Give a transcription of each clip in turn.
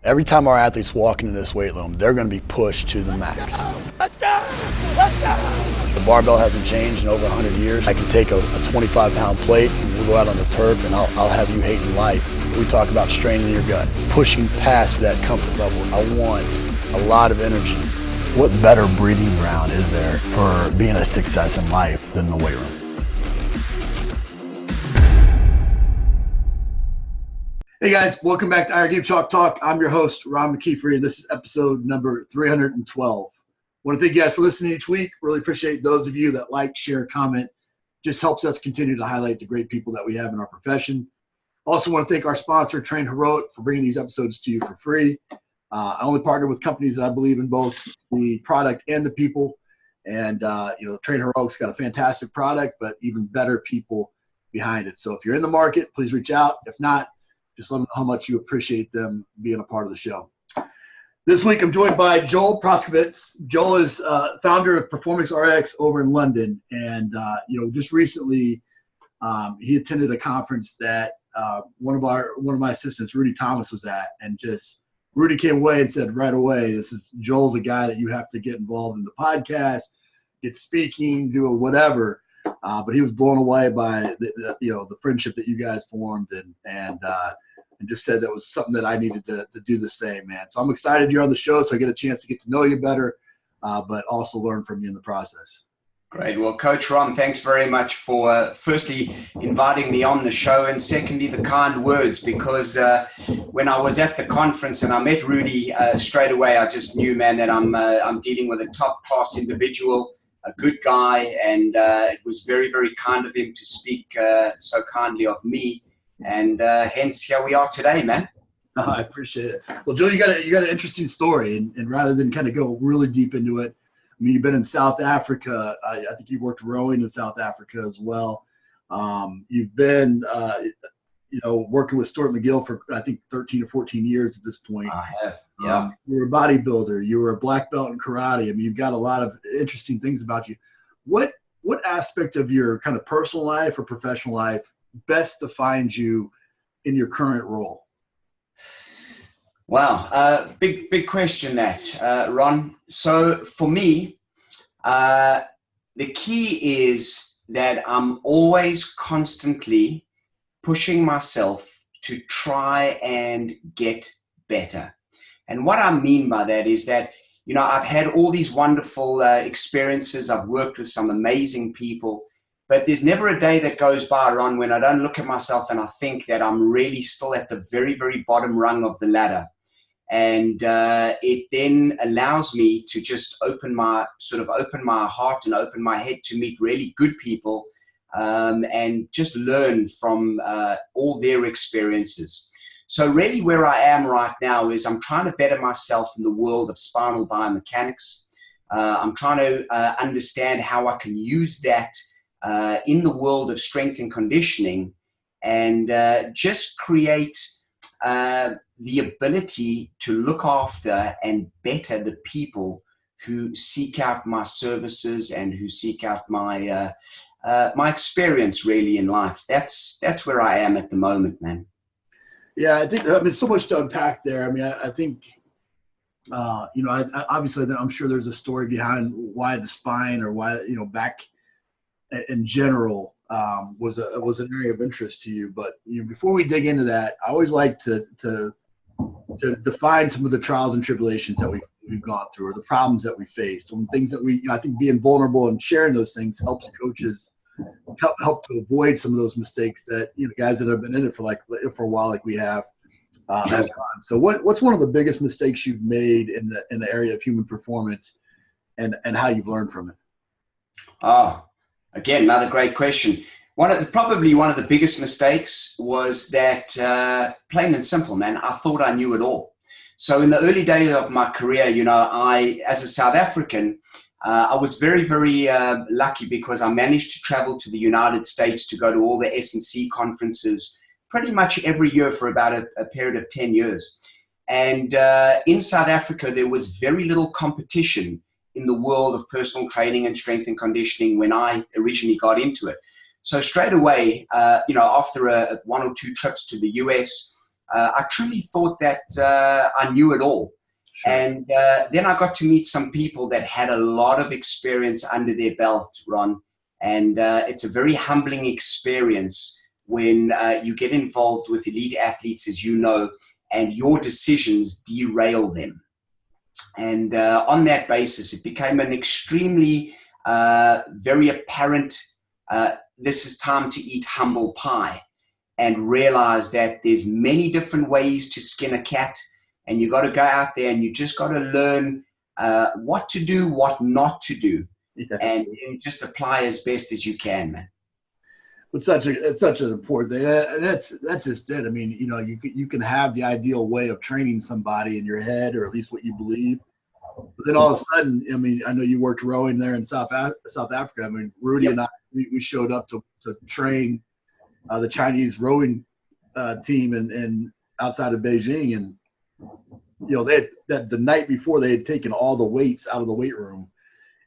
Every time our athletes walk into this weight room, they're going to be pushed to the max. Let's go! Let's go! The barbell hasn't changed in over 100 years. I can take a 25-pound plate and we'll go out on the turf and I'll have you hating life. We talk about straining your gut, pushing past that comfort level. I want a lot of energy. What better breeding ground is there for being a success in life than the weight room? Hey guys, welcome back to Iron Game Chalk Talk. I'm your host, Ron McKeefery, and this is episode number 312. I want to thank you guys for listening each week. Really appreciate those of you that like, share, comment. Just helps us continue to highlight the great people that we have in our profession. Also want to thank our sponsor, Train Heroic, for bringing these episodes to you for free. I only partner with companies that I believe in both the product and the people. And, Train Heroic's got a fantastic product, but even better people behind it. So if you're in the market, please reach out. If not, just let them know how much you appreciate them being a part of the show. This week, I'm joined by Joel Proskewitz. Joel is founder of PerformanceRx over in London. And, just recently, he attended a conference that one of my assistants, Rudy Thomas, was at. And just Rudy came away and said right away, Joel's a guy that you have to get involved in the podcast, get speaking, do whatever. But he was blown away by the friendship that you guys formed, and just said that was something that I needed to do the same, man. So I'm excited you're on the show, so I get a chance to get to know you better, but also learn from you in the process. Great. Well, Coach Ron, thanks very much for firstly inviting me on the show, and secondly the kind words, because when I was at the conference and I met Rudy straight away, I just knew, man, that I'm dealing with a top class individual, a good guy, and it was very, very kind of him to speak so kindly of me, and hence here we are today, man. Oh, I appreciate it. Well, Joe, you got an interesting story, and rather than kind of go really deep into it, I mean, you've been in South Africa. I think you've worked rowing in South Africa as well. You've been, working with Stuart McGill for, I think, 13 or 14 years at this point. I have, yeah. You were a bodybuilder. You were a black belt in karate. I mean, you've got a lot of interesting things about you. What aspect of your kind of personal life or professional life best defines you in your current role? Wow, big question that, Ron. So for me, the key is that I'm always constantly pushing myself to try and get better. And what I mean by that is that, I've had all these wonderful experiences. I've worked with some amazing people, but there's never a day that goes by, Ron, when I don't look at myself and I think that I'm really still at the very, very bottom rung of the ladder. And it then allows me to just open my heart and open my head to meet really good people and just learn from all their experiences. So really where I am right now is I'm trying to better myself in the world of spinal biomechanics. I'm trying to understand how I can use that in the world of strength and conditioning, and just create the ability to look after and better the people who seek out my services and who seek out my experience really in life. That's where I am at the moment, man. Yeah, I think so much to unpack there. I mean, I think obviously I'm sure there's a story behind why the spine or why back in general was an area of interest to you. But before we dig into that, I always like to define some of the trials and tribulations that we've gone through, or the problems that we faced, and things that I think being vulnerable and sharing those things helps coaches help to avoid some of those mistakes that guys that have been in it for a while, like we have done. So what's one of the biggest mistakes you've made in the area of human performance, and how you've learned from it? Oh, again, another great question. Probably one of the biggest mistakes was that, plain and simple, man, I thought I knew it all. So in the early days of my career, as a South African, I was very, very lucky because I managed to travel to the United States to go to all the S&C conferences pretty much every year for about a period of 10 years. And in South Africa, there was very little competition in the world of personal training and strength and conditioning when I originally got into it. So straight away, after one or two trips to the US, I truly thought that I knew it all. Sure. And then I got to meet some people that had a lot of experience under their belt, Ron. And it's a very humbling experience when you get involved with elite athletes, as you know, and your decisions derail them. And on that basis, it became an extremely, very apparent, this is time to eat humble pie, and realize that there's many different ways to skin a cat. And you got to go out there and you just got to learn what to do, what not to do, and just apply as best as you can, man. It's such an important thing. And that's just it. I mean, you know, you can have the ideal way of training somebody in your head, or at least what you believe. But then all of a sudden, I mean, I know you worked rowing there in South Africa. I mean, Rudy and I, we showed up to train the Chinese rowing team in outside of Beijing, and you know, the night before they had taken all the weights out of the weight room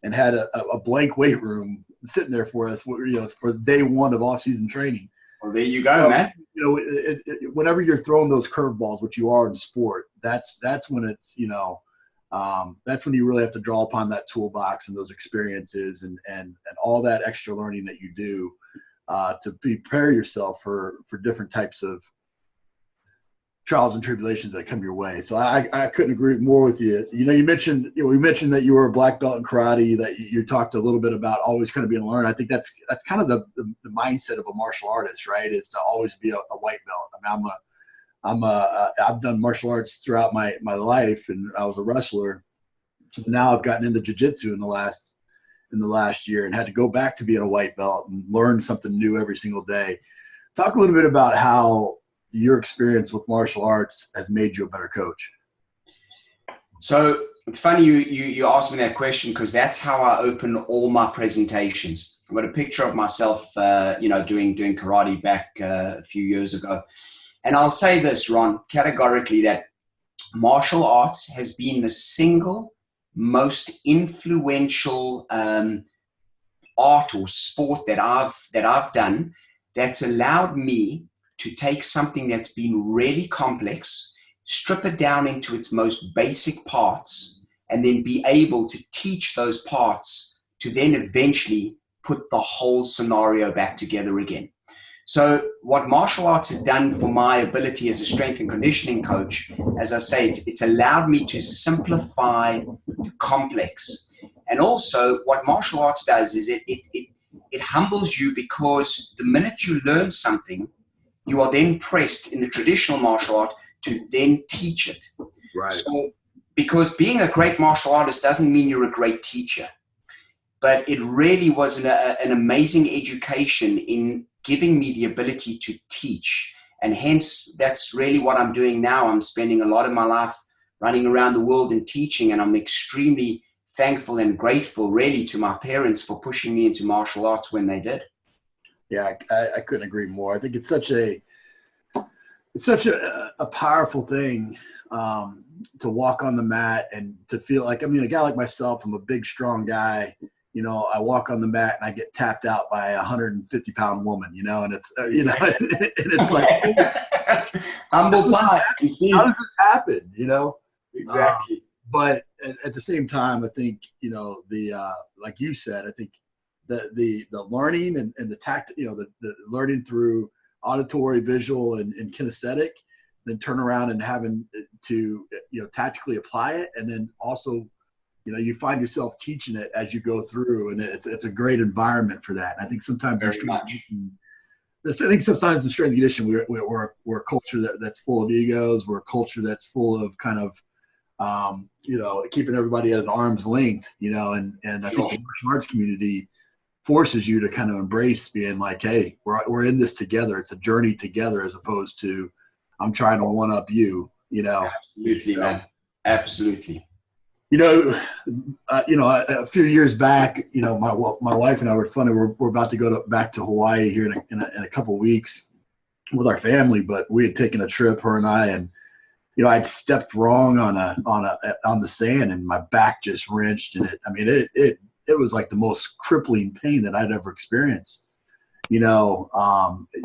and had a blank weight room sitting there for us, you know, for day one of off-season training. Well, there you go, man. You know, whenever you're throwing those curveballs, which you are in sport, that's when it's, you know, that's when you really have to draw upon that toolbox and those experiences and all that extra learning that you do to prepare yourself for different types of trials and tribulations that come your way. So I couldn't agree more with you. You know, we mentioned that you were a black belt in karate, that you talked a little bit about always kind of being a learner. I think that's kind of the mindset of a martial artist, right? Is to always be a white belt. I mean, I've done martial arts throughout my life, and I was a wrestler. Now I've gotten into jiu-jitsu in the last year, and had to go back to being a white belt and learn something new every single day. Talk a little bit about how your experience with martial arts has made you a better coach. So it's funny you asked me that question, because that's how I open all my presentations. I've got a picture of myself, you know, doing karate back a few years ago. And I'll say this, Ron, categorically, that martial arts has been the single most influential art or sport that I've done, that's allowed me to take something that's been really complex, strip it down into its most basic parts, and then be able to teach those parts to then eventually put the whole scenario back together again. So what martial arts has done for my ability as a strength and conditioning coach, as I say, it's allowed me to simplify the complex. And also what martial arts does is it humbles you, because the minute you learn something, you are then pressed in the traditional martial art to then teach it. Right. So, because being a great martial artist doesn't mean you're a great teacher, but it really was an amazing education in giving me the ability to teach. And hence, that's really what I'm doing now. I'm spending a lot of my life running around the world and teaching, and I'm extremely thankful and grateful really to my parents for pushing me into martial arts when they did. Yeah, I couldn't agree more. I think it's such a powerful thing to walk on the mat and to feel like, I mean, a guy like myself, I'm a big, strong guy. You know, I walk on the mat and I get tapped out by a 150-pound woman, you know, and it's, you know, and it's like, humble pie. You see, how does this happen, you know? Exactly. But at the same time, I think, you know, like you said, I think the learning and the tact, you know, the learning through auditory, visual, and kinesthetic, then turn around and having to, you know, tactically apply it. And then also, you know, you find yourself teaching it as you go through, and it's a great environment for that. And I think sometimes in strength and conditioning, we're a culture that's full of egos. We're a culture that's full of kind of, you know, keeping everybody at an arm's length, you know, and I think the martial arts community forces you to kind of embrace being like, hey, we're in this together. It's a journey together, as opposed to I'm trying to one up you, you know. Absolutely, man. Absolutely. You know, a few years back, you know, my wife and I were funny. We're about to go back to Hawaii here in a couple of weeks with our family, but we had taken a trip, her and I, and you know, I'd stepped wrong on the sand, and my back just wrenched, and it was like the most crippling pain that I'd ever experienced. You know,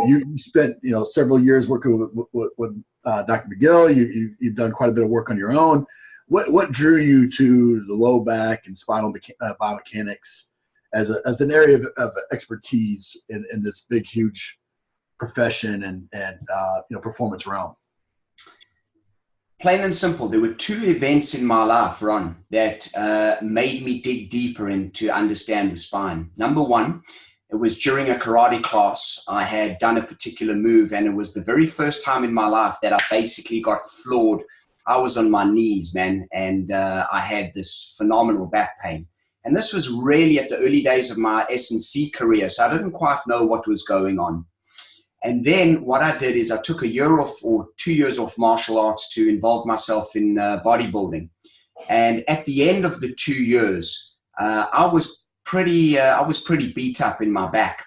you spent, you know, several years working with Dr. McGill. You've done quite a bit of work on your own. What drew you to the low back and spinal biomechanics as an area of expertise in this big, huge profession and performance realm? Plain and simple, there were two events in my life, Ron, that made me dig deeper into understand the spine. Number one, it was during a karate class. I had done a particular move, and it was the very first time in my life that I basically got floored. I was on my knees, man, and I had this phenomenal back pain. And this was really at the early days of my S&C career, so I didn't quite know what was going on. And then what I did is I took a year off or 2 years off martial arts to involve myself in bodybuilding. And at the end of the 2 years, I was pretty beat up in my back.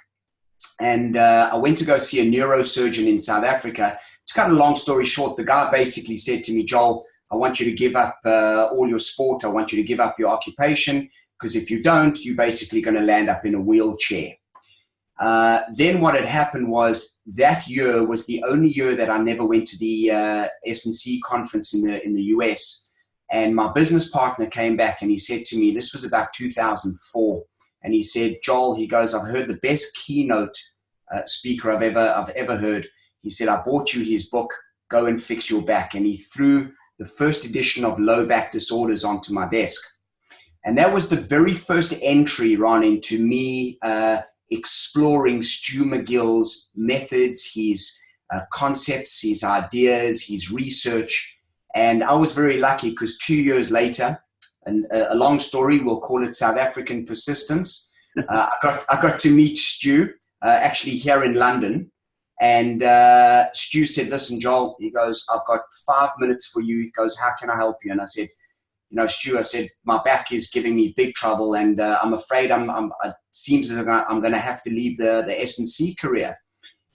And I went to go see a neurosurgeon in South Africa. To cut a long story short, the guy basically said to me, Joel, I want you to give up all your sport. I want you to give up your occupation, because if you don't, you're basically going to land up in a wheelchair. Then what had happened was that year was the only year that I never went to the S&C conference in the US. And my business partner came back and he said to me, this was about 2004. And he said, Joel, he goes, I've heard the best keynote speaker I've ever heard. He said, I bought you his book, Go and Fix Your Back. And he threw the first edition of Low Back Disorders onto my desk. And that was the very first entry, Ron, into me exploring Stu McGill's methods, his concepts, his ideas, his research. And I was very lucky because 2 years later, and a long story, we'll call it South African persistence, I got to meet Stu actually here in London. And Stu said, listen, Joel, he goes, I've got 5 minutes for you. He goes, how can I help you? And I said, Stu, I said, my back is giving me big trouble, and I'm afraid it seems as if I'm going to have to leave the S&C career.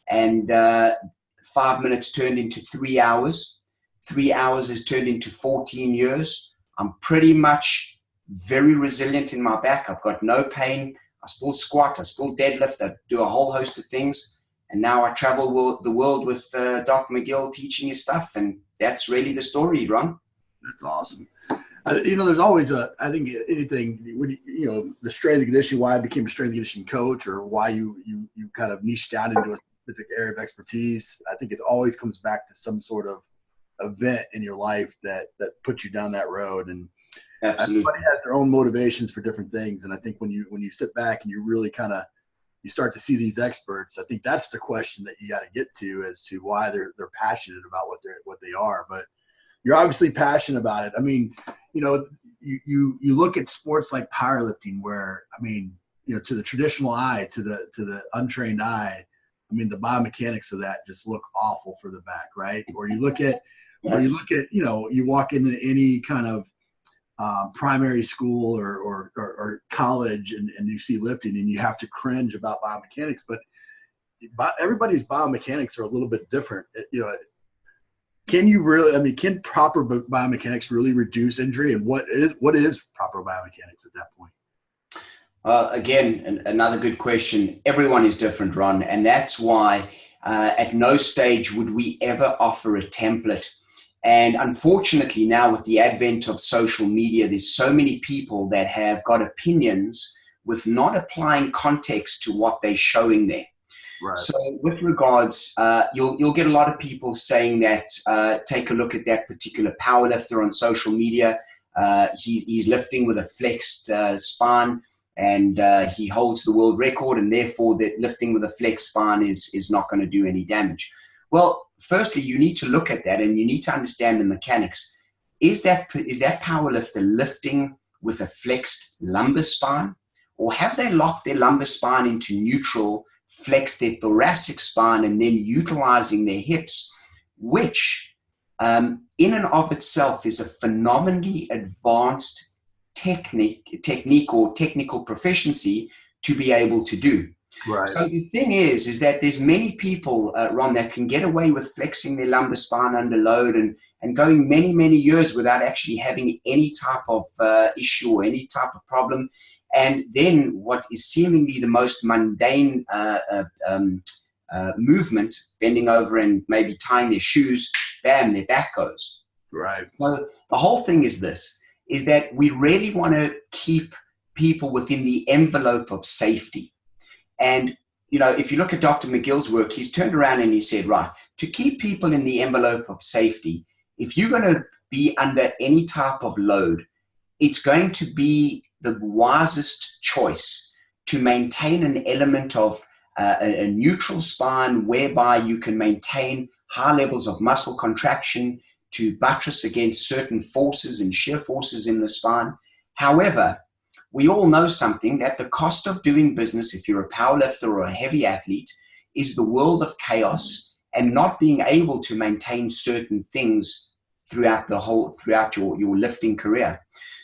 And 5 minutes turned into 3 hours. 3 hours has turned into 14 years. I'm pretty much very resilient in my back. I've got no pain. I still squat. I still deadlift. I do a whole host of things. And now I travel the world with Dr. McGill teaching his stuff. And that's really the story, Ron. That's awesome. There's always I think anything, when the strength and conditioning, why I became a strength and conditioning coach, or why you kind of niched down into a specific area of expertise. I think it always comes back to some sort of event in your life that puts you down that road. And absolutely, everybody has their own motivations for different things. And I think when you sit back and you really you start to see these experts, I think that's the question that you got to get to as to why they're passionate about what they are. But you're obviously passionate about it. I mean, you look at sports like powerlifting, where, I mean, to the traditional eye, to the untrained eye, I mean, the biomechanics of that just look awful for the back, right? Or you look at, you walk into any kind of primary school or college and you see lifting and you have to cringe about biomechanics, but everybody's biomechanics are a little bit different. Can proper biomechanics really reduce injury, and what is proper biomechanics at that point? Again, another good question. Everyone is different, Ron, and that's why at no stage would we ever offer a template. And unfortunately, now with the advent of social media, there's so many people that have got opinions with not applying context to what they're showing there. Right. So with regards, you'll get a lot of people saying that, take a look at that particular powerlifter on social media. He's lifting with a flexed spine, and he holds the world record, and therefore that lifting with a flexed spine is not going to do any damage. Well, firstly, you need to look at that, and you need to understand the mechanics. Is that powerlifter lifting with a flexed lumbar spine, or have they locked their lumbar spine into neutral, flex their thoracic spine, and then utilizing their hips, which in and of itself is a phenomenally advanced technique or technical proficiency to be able to do. Right. So the thing is that there's many people, Ron, that can get away with flexing their lumbar spine under load and going many, many years without actually having any type of issue or any type of problem. And then what is seemingly the most mundane movement, bending over and maybe tying their shoes, bam, their back goes. Right. So the whole thing is this, is that we really want to keep people within the envelope of safety. And, you know, if you look at Dr. McGill's work, he's turned around and he said, right, to keep people in the envelope of safety, if you're going to be under any type of load, it's going to be the wisest choice to maintain an element of a neutral spine whereby you can maintain high levels of muscle contraction to buttress against certain forces and shear forces in the spine. However, we all know something, that the cost of doing business, if you're a powerlifter or a heavy athlete, is the world of chaos and not being able to maintain certain things throughout your lifting career.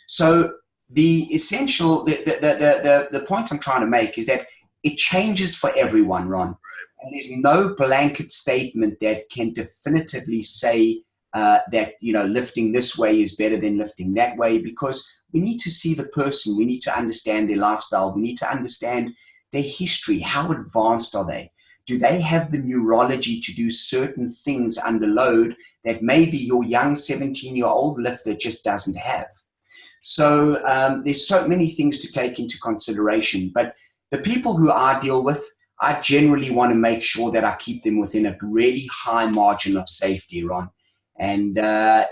So the essential, the point I'm trying to make is that it changes for everyone, Ron. And there's no blanket statement that can definitively say that, you know, lifting this way is better than lifting that way, because we need to see the person. We need to understand their lifestyle. We need to understand their history. How advanced are they? Do they have the neurology to do certain things under load that maybe your young 17-year-old lifter just doesn't have? So there's so many things to take into consideration. But the people who I deal with, I generally want to make sure that I keep them within a really high margin of safety, Ron. And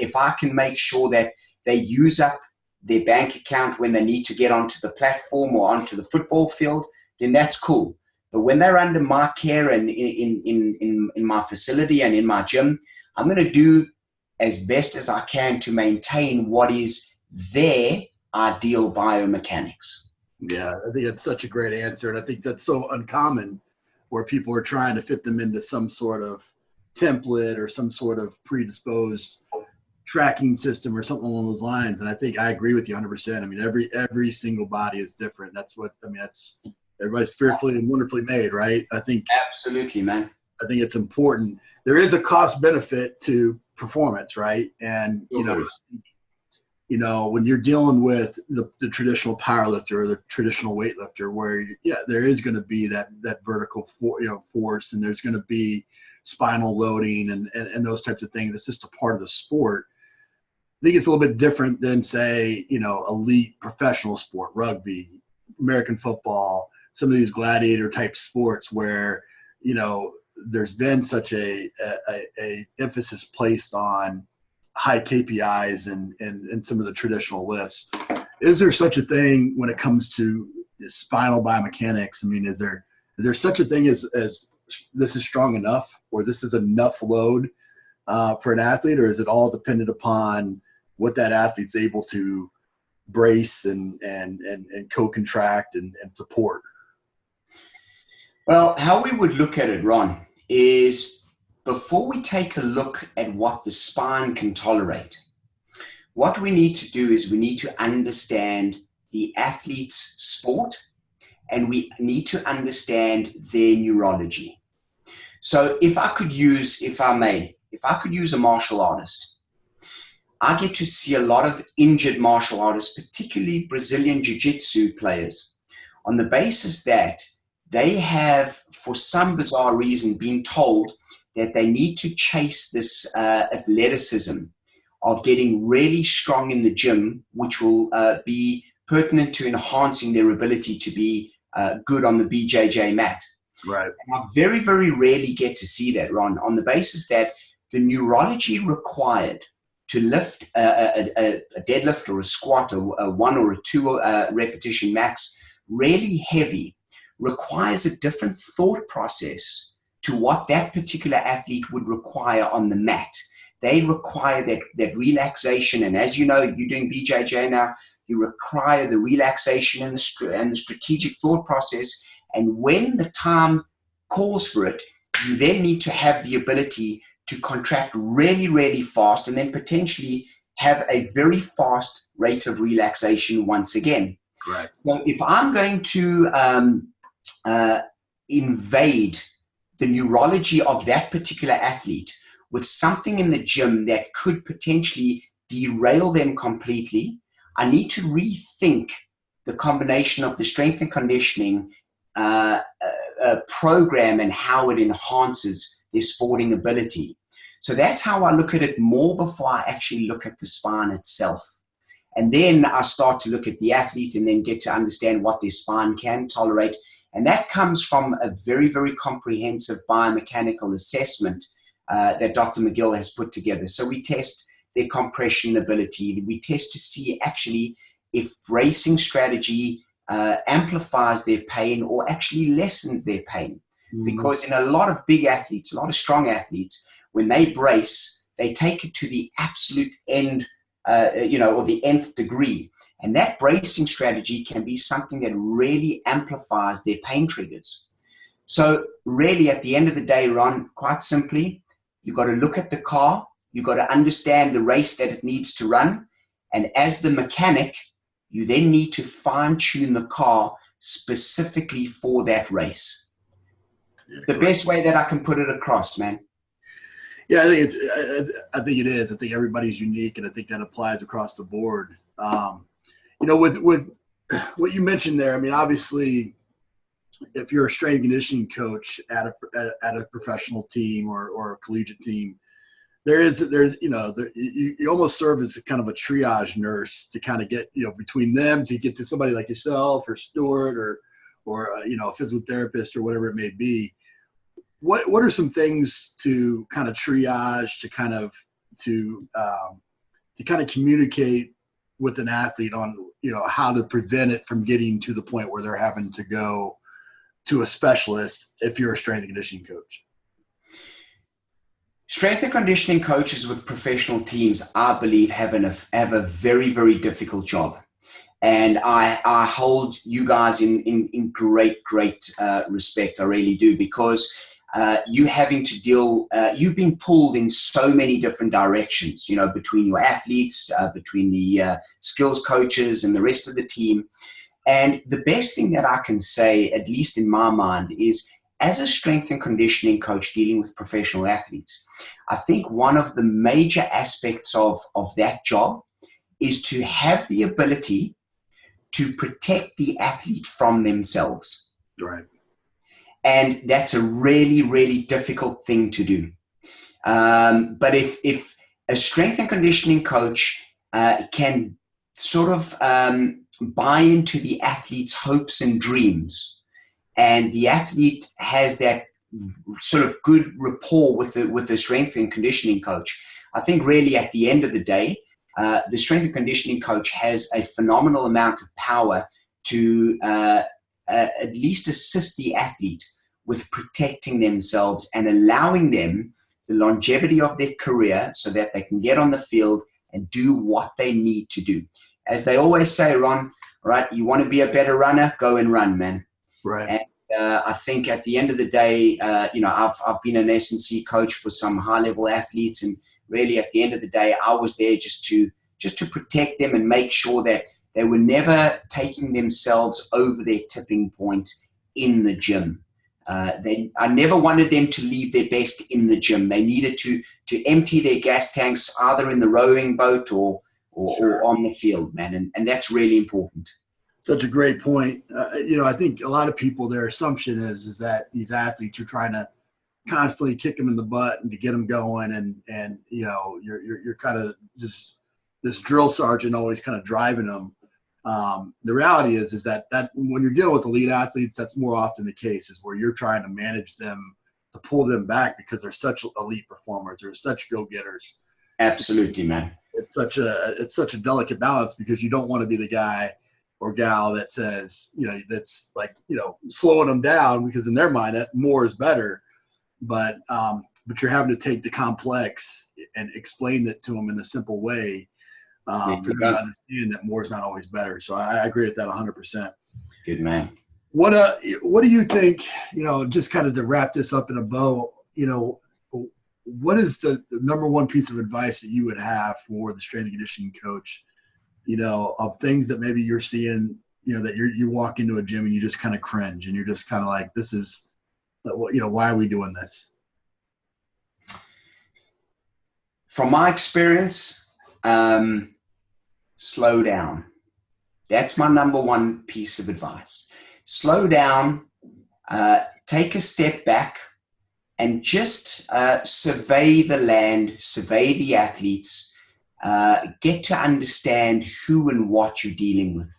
if I can make sure that they use up their bank account when they need to get onto the platform or onto the football field, then that's cool. But when they're under my care and in my facility and in my gym, I'm going to do as best as I can to maintain what is their ideal biomechanics. Yeah, I think that's such a great answer. And I think that's so uncommon, where people are trying to fit them into some sort of template or some sort of predisposed tracking system or something along those lines. And I think I agree with you 100%. I mean, every single body is different. That's what, I mean, that's, everybody's fearfully and wonderfully made, right? I think absolutely, man. I think it's important. There is a cost benefit to performance, right? And you know, when you're dealing with the traditional powerlifter or the traditional weightlifter, where there is going to be that vertical force, and there's going to be spinal loading and those types of things. It's just a part of the sport. I think it's a little bit different than, say, you know, elite professional sport, rugby, American football, some of these gladiator type sports where, you know, there's been such a emphasis placed on high KPIs and some of the traditional lifts. Is there such a thing when it comes to spinal biomechanics? I mean, is there such a thing as this is strong enough, or this is enough load for an athlete, or is it all dependent upon what that athlete's able to brace and co-contract and support? Well, how we would look at it, Ron, is before we take a look at what the spine can tolerate, what we need to do is we need to understand the athlete's sport, and we need to understand their neurology. So if I could use a martial artist, I get to see a lot of injured martial artists, particularly Brazilian Jiu-Jitsu players, on the basis that they have, for some bizarre reason, been told that they need to chase this athleticism of getting really strong in the gym, which will be pertinent to enhancing their ability to be good on the BJJ mat. Right. And I very, very rarely get to see that, Ron, on the basis that the neurology required to lift a deadlift or a squat, a 1 or a 2 repetition max, really heavy, requires a different thought process to what that particular athlete would require on the mat. They require that relaxation. And as you know, you're doing BJJ now, you require the relaxation and the strategic thought process. And when the time calls for it, you then need to have the ability to contract really, really fast, and then potentially have a very fast rate of relaxation once again. Right. So if I'm going to invade the neurology of that particular athlete with something in the gym that could potentially derail them completely, I need to rethink the combination of the strength and conditioning program and how it enhances their sporting ability. So that's how I look at it more before I actually look at the spine itself. And then I start to look at the athlete and then get to understand what their spine can tolerate. And that comes from a very, very comprehensive biomechanical assessment that Dr. McGill has put together. So we test their compression ability. We test to see actually if bracing strategy amplifies their pain or actually lessens their pain. Because in a lot of big athletes, a lot of strong athletes, when they brace, they take it to the absolute end, or the nth degree. And that bracing strategy can be something that really amplifies their pain triggers. So really at the end of the day, Ron, quite simply, you've got to look at the car, you've got to understand the race that it needs to run. And as the mechanic, you then need to fine tune the car specifically for that race. It's the best way that I can put it across, man. Yeah, I think it is. I think everybody's unique, and I think that applies across the board. With what you mentioned there, I mean, obviously, if you're a strength and conditioning coach at a professional team or a collegiate team, you almost serve as a kind of a triage nurse to kind of get between them to get to somebody like yourself or Stuart or a physical therapist or whatever it may be. What are some things to kind of triage to kind of communicate with an athlete on how to prevent it from getting to the point where they're having to go to a specialist if you're a strength and conditioning coach? Strength and conditioning coaches with professional teams, I believe, have a very, very difficult job. And I hold you guys in great respect. I really do, because you having to deal, you've been pulled in so many different directions, between your athletes, between the skills coaches and the rest of the team. And the best thing that I can say, at least in my mind, is as a strength and conditioning coach dealing with professional athletes, I think one of the major aspects of that job is to have the ability to protect the athlete from themselves. Right. And that's a really, really difficult thing to do. But if a strength and conditioning coach can sort of buy into the athlete's hopes and dreams, and the athlete has that sort of good rapport with the strength and conditioning coach, I think really at the end of the day, the strength and conditioning coach has a phenomenal amount of power to at least assist the athlete with protecting themselves and allowing them the longevity of their career so that they can get on the field and do what they need to do. As they always say, Ron, right, you want to be a better runner, go and run, man. Right. And I think at the end of the day, I've been an S&C coach for some high-level athletes, and really at the end of the day, I was there just to protect them and make sure that they were never taking themselves over their tipping point in the gym. I never wanted them to leave their best in the gym. They needed to empty their gas tanks either in the rowing boat or on the field, man. And that's really important. Such a great point. I think a lot of people, their assumption is that these athletes, you're trying to constantly kick them in the butt and to get them going. And you're kind of just this drill sergeant always kind of driving them. The reality is that when you're dealing with elite athletes, that's more often the case, is where you're trying to manage them to pull them back because they're such elite performers. They're such go-getters. Absolutely, man. It's such a delicate balance, because you don't want to be the guy or gal that says, that's like, slowing them down, because in their mind that more is better. But you're having to take the complex and explain it to them in a simple way. For them to understand that more is not always better. So I agree with that 100%. Good man. What do you think, just kind of to wrap this up in a bow, what is the number one piece of advice that you would have for the strength and conditioning coach, of things that maybe you're seeing, that you walk into a gym and you just kind of cringe and you're just kind of like, this is, why are we doing this? From my experience, slow down. That's my number one piece of advice. Slow down, take a step back, and just survey the land, survey the athletes, get to understand who and what you're dealing with.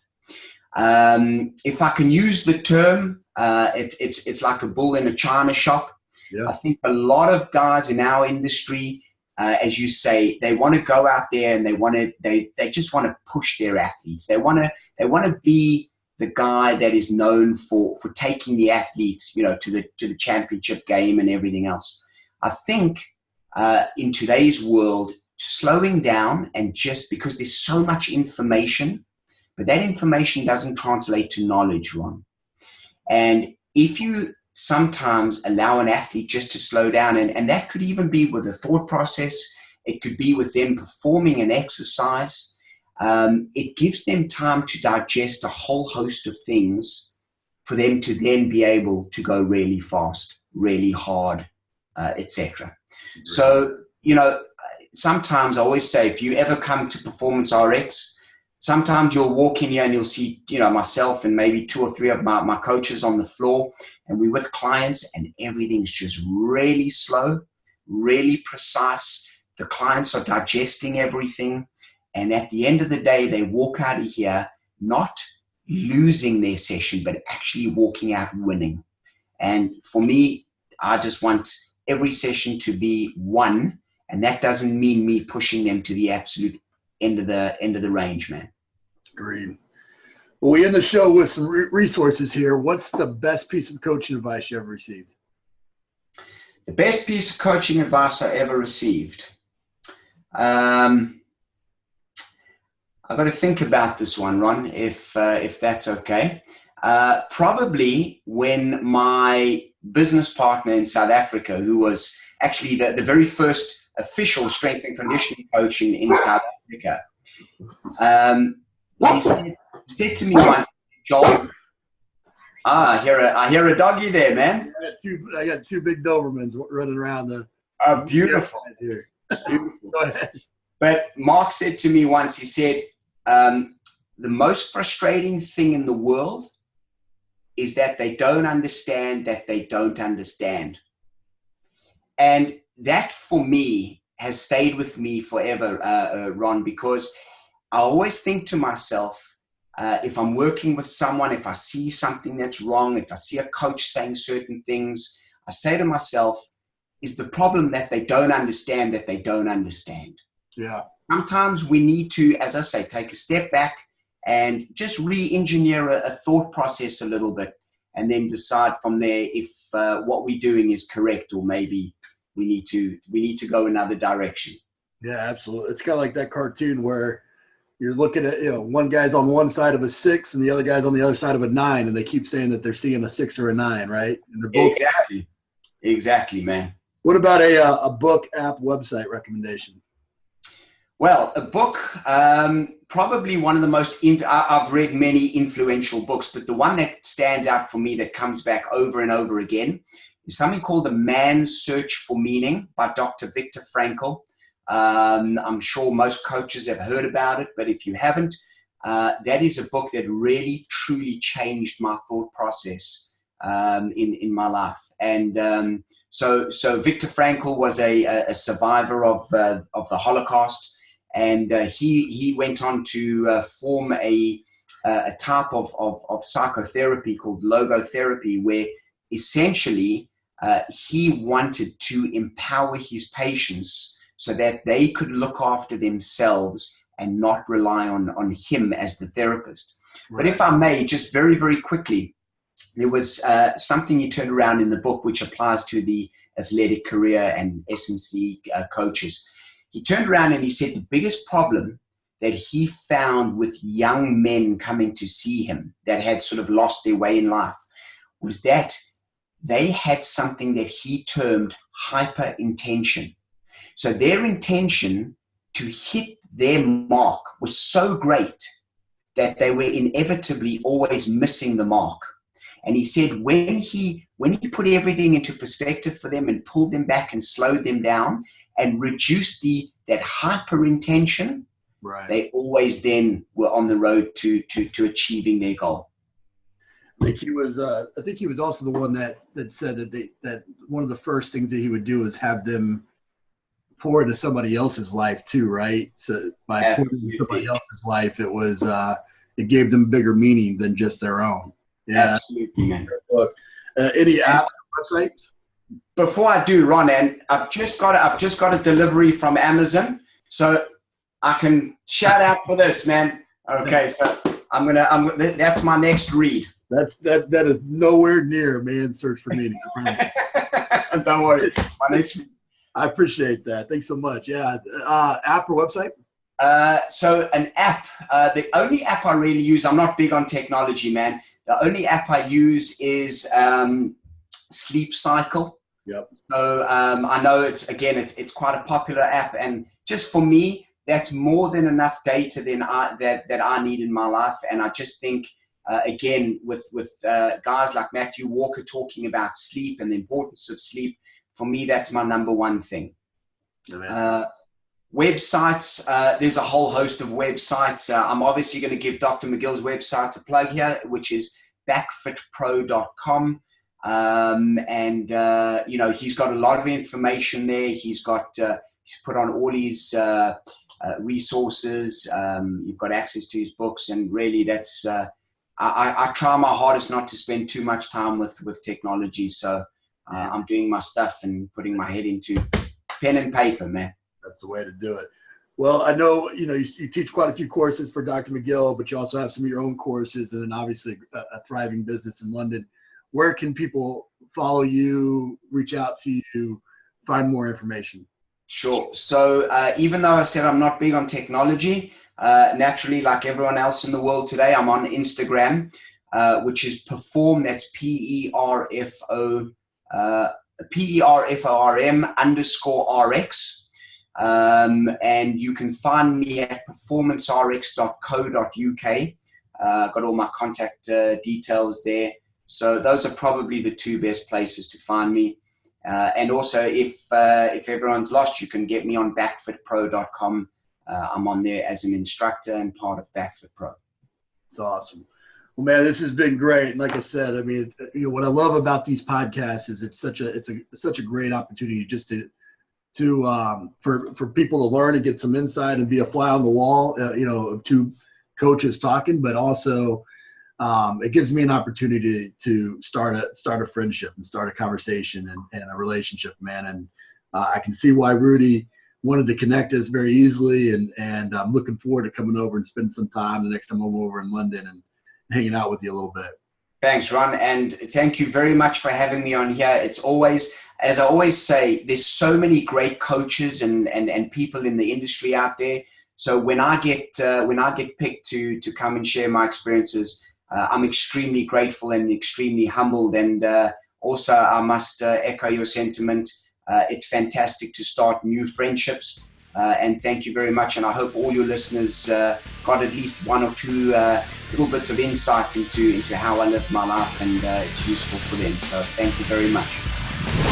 If I can use the term, it's like a bull in a china shop. Yeah. I think a lot of guys in our industry, as you say, they want to go out there and they just want to push their athletes. They want to be the guy that is known for taking the athletes, to the championship game and everything else. I think in today's world, slowing down, and just because there's so much information, but that information doesn't translate to knowledge, Ron. And if you sometimes allow an athlete just to slow down, and that could even be with a thought process, it could be with them performing an exercise, it gives them time to digest a whole host of things for them to then be able to go really fast, really hard, etc. So, sometimes I always say, if you ever come to PerformanceRx, sometimes you'll walk in here and you'll see, myself and maybe 2 or 3 of my coaches on the floor, and we're with clients, and everything's just really slow, really precise. The clients are digesting everything. And at the end of the day, they walk out of here not losing their session, but actually walking out winning. And for me, I just want every session to be won. And that doesn't mean me pushing them to the absolute end of the range, man. Agreed. Well, we end the show with some resources here. What's the best piece of coaching advice you ever received? The best piece of coaching advice I ever received. I've got to think about this one, Ron, if that's okay. Probably when my business partner in South Africa, who was actually the very first official strength and conditioning coach in South Africa, he said to me once, Joel, I hear a doggy there, man. I got 2 big Dobermans running around the. Beautiful. Here. Beautiful. Go ahead. But Mark said to me once, he said, the most frustrating thing in the world is that they don't understand that they don't understand. And that for me has stayed with me forever, Ron, because I always think to myself, if I'm working with someone, if I see something that's wrong, if I see a coach saying certain things, I say to myself, is the problem that they don't understand that they don't understand? Yeah. Sometimes we need to, as I say, take a step back and just re-engineer a thought process a little bit, and then decide from there if what we're doing is correct, or maybe we need to go another direction. Yeah, absolutely. It's kind of like that cartoon where you're looking at, one guy's on one side of a 6 and the other guy's on the other side of a 9, and they keep saying that they're seeing a 6 or a 9, right? And they're both exactly, man. What about a book, app, website recommendation? Well, a book, probably one of the most, I've read many influential books, but the one that stands out for me that comes back over and over again is something called The Man's Search for Meaning by Dr. Viktor Frankl. I'm sure most coaches have heard about it, but if you haven't, that is a book that really, truly changed my thought process in my life. And so Viktor Frankl was a survivor of the Holocaust. And he went on to form a type of psychotherapy called logotherapy, where essentially he wanted to empower his patients so that they could look after themselves and not rely on him as the therapist. Right. But if I may, just very, very quickly, there was something he turned around in the book which applies to the athletic career and S&C coaches. He turned around and he said the biggest problem that he found with young men coming to see him that had sort of lost their way in life was that they had something that he termed hyper-intention. So their intention to hit their mark was so great that they were inevitably always missing the mark. And he said when he put everything into perspective for them and pulled them back and slowed them down and reduced that hyper intention, right, they always then were on the road to achieving their goal. I think he was also the one that said that one of the first things that he would do is have them pour into somebody else's life too, right? So by pouring into somebody else's life, it gave them bigger meaning than just their own. Yeah, absolutely, man. Look, any apps, websites? Before I do, Ron, and I've just got a delivery from Amazon, so I can shout out for this, man. Okay, so that's my next read. That is nowhere near a man's search for meaning. Don't worry, my next read. I appreciate that. Thanks so much. Yeah, app or website? So an app. The only app I really use. I'm not big on technology, man. The only app I use is Sleep Cycle. Yep. So I know it's quite a popular app, and just for me, that's more than enough data that I need in my life. And I just think again with guys like Matthew Walker talking about sleep and the importance of sleep, for me that's my number one thing. Websites, there's a whole host of websites. I'm obviously going to give Dr. McGill's website a plug here, which is backfitpro.com. He's got a lot of information there. He's put on all his resources. You've got access to his books, and really that's I try my hardest not to spend too much time with technology. So I'm doing my stuff and putting my head into pen and paper, man. That's the way to do it. Well, I know, you teach quite a few courses for Dr. McGill, but you also have some of your own courses, and then obviously a thriving business in London. Where can people follow you, reach out to you, find more information? Sure. So even though I said I'm not big on technology, naturally, like everyone else in the world today, I'm on Instagram, which is Perform, that's PerformanceRx. And you can find me at performancerx.co.uk. Got all my contact details there. So those are probably the two best places to find me. And also, if everyone's lost, you can get me on backfitpro.com. I'm on there as an instructor and part of Backfitpro. It's awesome. Well, man, this has been great. And like I said, I mean, what I love about these podcasts is it's such a great opportunity just for people to learn and get some insight and be a fly on the wall, of two coaches talking, but also it gives me an opportunity to start a friendship and start a conversation and a relationship, man. And I can see why Rudy wanted to connect us very easily, and I'm looking forward to coming over and spending some time the next time I'm over in London and hanging out with you a little bit. Thanks, Ron, and thank you very much for having me on here. It's always, as I always say, there's so many great coaches and people in the industry out there. So when I get picked to come and share my experiences, I'm extremely grateful and extremely humbled. And also, I must echo your sentiment. It's fantastic to start new friendships. And thank you very much. And I hope all your listeners got at least one or two little bits of insight into how I live my life, and it's useful for them. So thank you very much.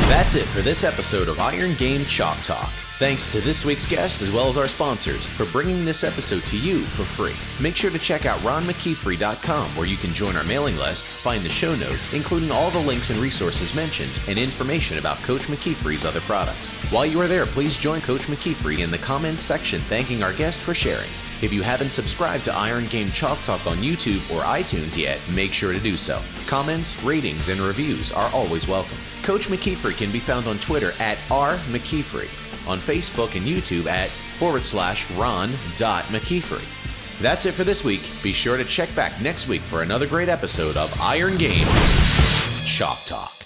That's it for this episode of Iron Game Chalk Talk. Thanks to this week's guest as well as our sponsors for bringing this episode to you for free. Make sure to check out ronmckeefery.com, where you can join our mailing list, find the show notes, including all the links and resources mentioned, and information about Coach McKeefery's other products. While you are there, please join Coach McKeefery in the comments section thanking our guest for sharing. If you haven't subscribed to Iron Game Chalk Talk on YouTube or iTunes yet, make sure to do so. Comments, ratings, and reviews are always welcome. Coach McKeefery can be found on Twitter at @RMcKeefery, on Facebook and YouTube at /Ron.McKeefery. That's it for this week. Be sure to check back next week for another great episode of Iron Game Chalk Talk.